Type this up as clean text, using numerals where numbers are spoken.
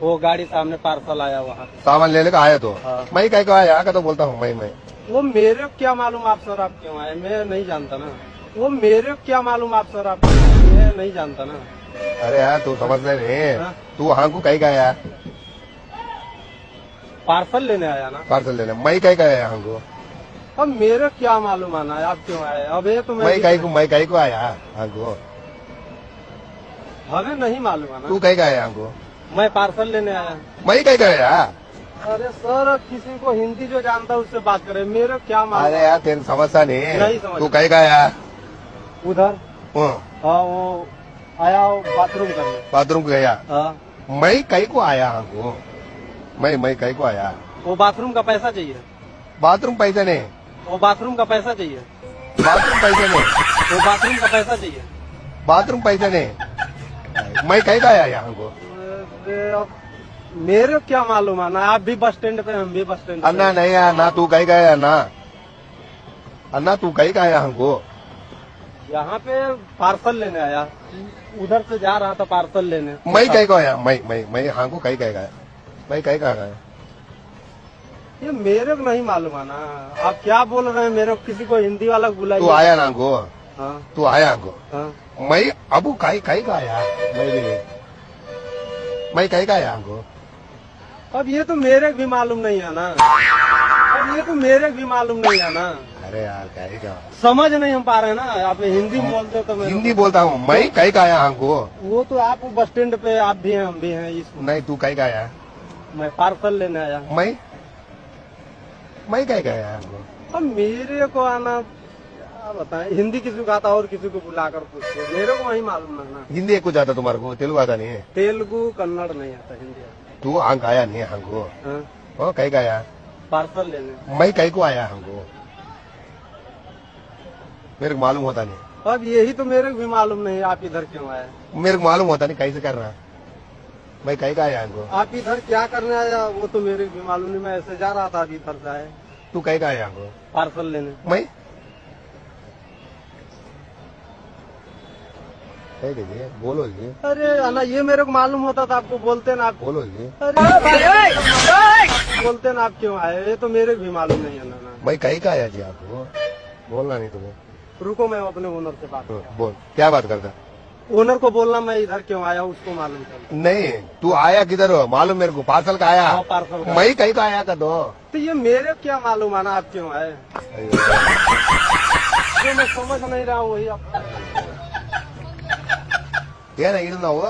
वो गाड़ी सामने पार्सल आया वहाँ। सामान लेने का आया तो हाँ। मैं कहीं का आया का तो बोलता हूँ मैं वो मेरे को क्या मालूम आप सर आप क्यों आए, मैं नहीं जानता ना। वो मेरे को क्या मालूम आप सर आप क्यों आए, मैं नहीं जानता ना। अरे यार तू समझता नहीं। हाँ। तू वहाँ को कहीं का आया पार्सल लेने आया ना। पार्सल लेने मैं कहीं का आया यहाँ को अब मेरे को क्या मालूम आना है आप क्यों आए, अब ये तो मैं कहीं को आया यहाँ को हमें नहीं मालूम आना। तू कहीं का आया यहाँ को मैं पार्सल लेने आया। मैं कहीं का आया। अरे सर किसी को हिंदी जो जानता है उससे बात करे, मेरे को क्या मालूम। अरे यार तेरे समझता नहीं नहीं समझ। तू कहीं का आया उधर हाँ, हाँ वो आया बाथरूम करने। बाथरूम गया हाँ मैं कहीं को आया यहाँ को मैं कहीं को आया वो बाथरूम का पैसा चाहिए। बाथरूम पैसे नहीं वो बाथरूम का पैसा चाहिए। बाथरूम पैसे नहीं वो बाथरूम का पैसा चाहिए। बाथरूम पैसे नहीं मैं कहीं का आया यहाँ को अरे अब मेरे को क्या मालूम है ना, आप भी बस स्टैंड पे हम भी बस स्टैंड पे। अन्ना नहीं आया ना तू कहीं का आया ना अन्ना तू कहीं का आया हमको यहाँ पे पार्सल लेने आया, उधर से जा रहा था पार्सल लेने। मैं कहीं को आया मैं यहाँ को कहीं का मैं कहीं का आया ये मेरे को नहीं मालूम है ना, आप क्या बोल रहे हैं, मेरे को किसी को हिंदी वाला को बुलाइए। तू आया ना हमको हाँ तू आया हमको हाँ। मैं अब कहीं का आया मैं कहीं का आया हमको अब ये तो मेरे को भी मालूम नहीं है ना, अब ये तो मेरे को भी मालूम नहीं है ना। अरे यार कहीं का समझ नहीं हम पा रहे ना, आप हिंदी बोलते हो तो मैं हिंदी बोलता हूँ मैं कहीं का आया हमको वो तो आप बस स्टैंड पे आप भी हैं हम भी हैं इसमें। नहीं तू कहीं का आया मैं पार्सल लेने आया। मैं कहीं का आया हमको अब मेरे को आना क्या बताएं, हिंदी किसी को आता और किसी को बुलाकर पूछते, मेरे को वही मालूम है ना। हिंदी कुछ आता तुम्हारे को तेलुगु आता नहीं है तेलुगु कन्नड़ नहीं आता, हिंदी आता। तू आंक आया नहीं है हमको हाँ? ओ कहीं का आया पार्सल लेने। मैं कहीं को आया हमको मेरे को मालूम होता नहीं अब यही तो मेरे को भी मालूम नहीं आप इधर क्यों आए। मेरे को मालूम होता नहीं कैसे कर रहा मैं कहीं का आया हमको आप इधर क्या करने आया वो तो मेरे को भी मालूम नहीं, मैं ऐसे जा रहा था अभी इधर से आए तू कहीं का आया हमको पार्सल लेने। मैं कहीं दीजिए बोलो जी अरे अन्ना ये मेरे को मालूम होता था आपको बोलते ना आप। बोलो जी अरे बोलते ना आप क्यों आए, ये तो मेरे को भी मालूम नहीं है ना। मैं कहीं का आया जी आपको बोलना नहीं तुम्हें रुको मैं अपने ओनर से बात बोल क्या बात करता ओनर को बोलना मैं इधर क्यों आया उसको मालूम चल। नहीं तू आया किधर हो मालूम मेरे को पार्सल का आया हाँ, पार्सल का। मैं कहीं का आया था तो ये मेरे को क्या मालूम है ना आप क्यों आए, जो मैं समझ नहीं रहा हूँ वही आप। ಏನ ಇಲ್ಲ ನಾವು